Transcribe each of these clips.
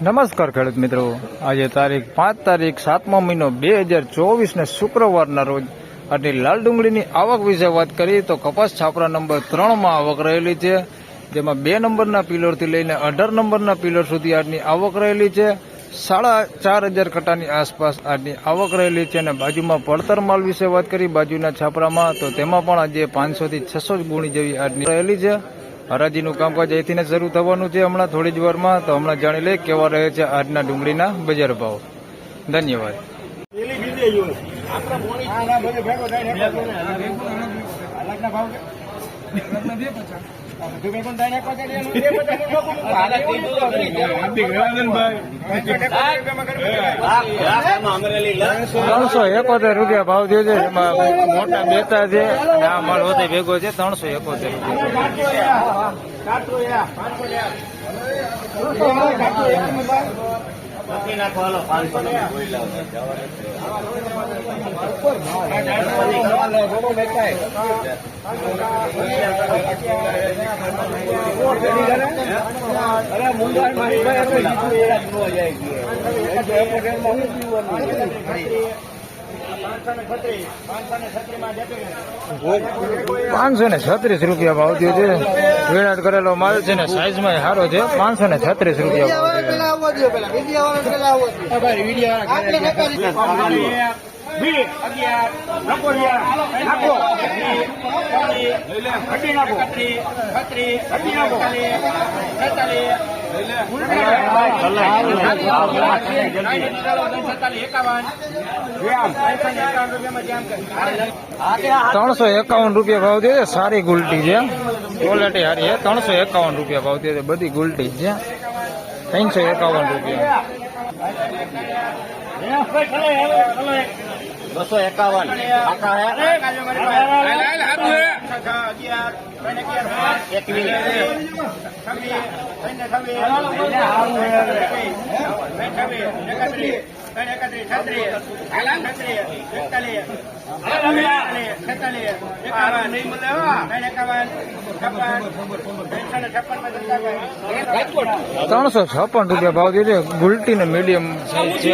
નમસ્કાર ખેડૂત મિત્રો, આજે તારીખ 5 તારીખ 7મો મહિનો 2024 ને શુક્રવારના રોજ આટલી લાલ ડુંગળીની આવક વિશે વાત કરીએ તો કપાસ છાપરા નંબર 3માં આવક રહેલી છે, જેમાં 2 નંબરના પિલરથી લઈને 18 નંબરના પિલર સુધી આજની આવક રહેલી છે. 4,500 કટાની આસપાસ આજની આવક રહેલી છે. અને બાજુમાં પડતર માલ વિશે વાત કરી બાજુના છાપરામાં તો તેમાં પણ આજે 500 થી 600 ગુણી જેવી આજની રહેલી છે. હરાજીનું કામકાજ અહીંથી શરૂ થવાનું છે હમણાં થોડી જ વારમાં. તો હમણાં જાણી લે કેવા રહે છે આજના ડુંગળીના બજાર ભાવ. ધન્યવાદ. ₹371 ભાવ થયો છે, જેમાં મોટા બેતા છે અને આ માલ વધે ભેગો છે. 371 ₹536 ભાવ થયો છે. વેળાટ કરેલો માલ છે ને સાઈઝમાં સારો છે. ₹536 ₹351 ભાવ થયો છે. સારી ગુલટી છે, ક્વોલિટી સારી છે. ₹351 ભાવ થયો છે. બધી ગુલટી છે. ₹351 ₹356 ભાવ થયો છે. ગુલટી ને મીડિયમ સાઈઝ છે.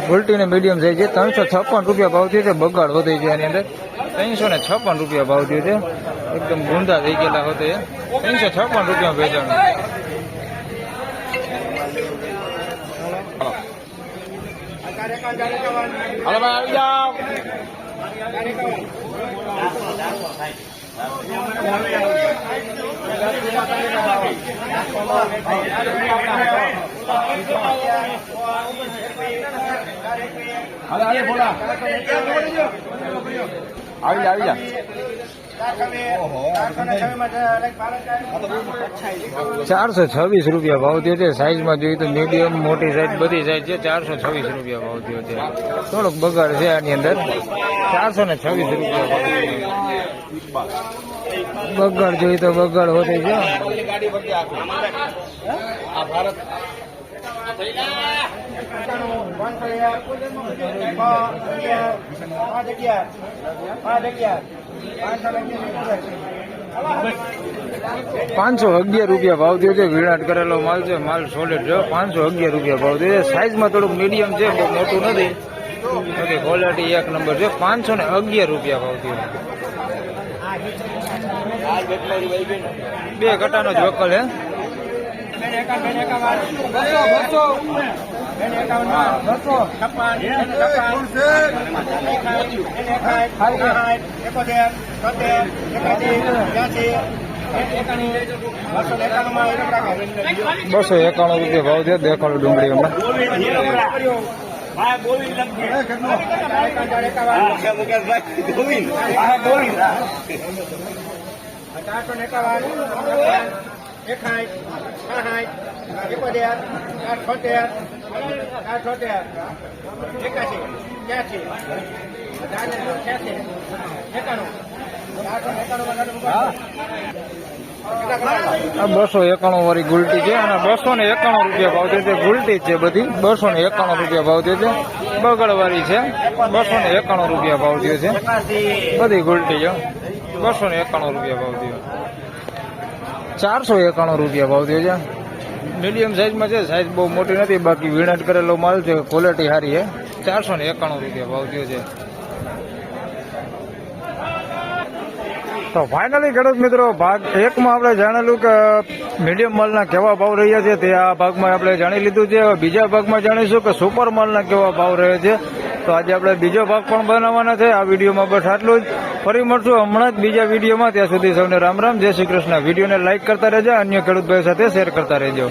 ગુલટી ને મીડિયમ સાઈઝ છે. ₹356 ભાવ થયો છે. બગાડ વધે છે આની અંદર. ₹356 ભાવ થયો છે. એકદમ ગુંદા થઈ ગયેલા હોતે. ₹356 વેચાણ. હાલો ભાઈ આવી જાઓ. આવી જા. ₹426 ભાવ થયો છે. સાઈઝમાં જોઈએ તો મીડિયમ, મોટી સાઈઝ, બધી સાઈઝ છે. ₹426 ભાવ થયો છે. થોડોક બગાડ છે આની અંદર. ₹426 બગાડ જોઈએ તો બગાડ હોતી છે. ₹511 ભાવ થયો છે. વિરાટ કરેલો માલ છે. માલ સોલિડ છે. ₹511 ભાવ થયો છે. સાઈઝમાં થોડુંક મીડિયમ છે, બહુ મોટું નથી. ક્વોલિટી એક નંબર છે. ₹511 ભાવ થયો. 2 કટાનો જ વકલ હે. ₹291 ભાવ છે. દેખાડું ડુંગળી હમણાં. ₹291 વાળી ગુલટી છે અને ₹291 ભાવ છે. ગુલટી છે બધી. ₹291 ભાવ છે. બગડવાળી છે. ₹291 ભાવ થયો છે. બધી ગુલટી છે. ₹291 ભાવ થયો. ₹491 ભાવ થયો છે. મીડિયમ સાઈઝમાં છે, સાઈઝ બહુ મોટી નથી, બાકી વીણટ કરેલો માલ છે, ક્વોલિટી સારી છે. 491 રૂપિયા ભાવ થયો છે. તો ફાઇનલી ખેડૂત મિત્રો, ભાગ 1 માં આપણે જાણેલું કે મીડિયમ માલના કેવા ભાવ રહ્યા છે, તે આ ભાગમાં આપણે જાણી લીધું છે. હવે બીજા ભાગમાં જાણીશું કે સુપર માલના કેવા ભાવ રહે છે. તો આજે આપણે બીજો ભાગ પણ બનાવવાના છે. આ વિડીયોમાં બસ આટલું જ. ફરી મળશું હમણાં જ બીજા વિડીયોમાં. ત્યાં સુધી સૌને રામ રામ, જય શ્રી કૃષ્ણ. વિડીયોને લાઇક કરતા રહેજો, અન્ય ખેડૂત ભાઈ સાથે શેર કરતા રહેજો.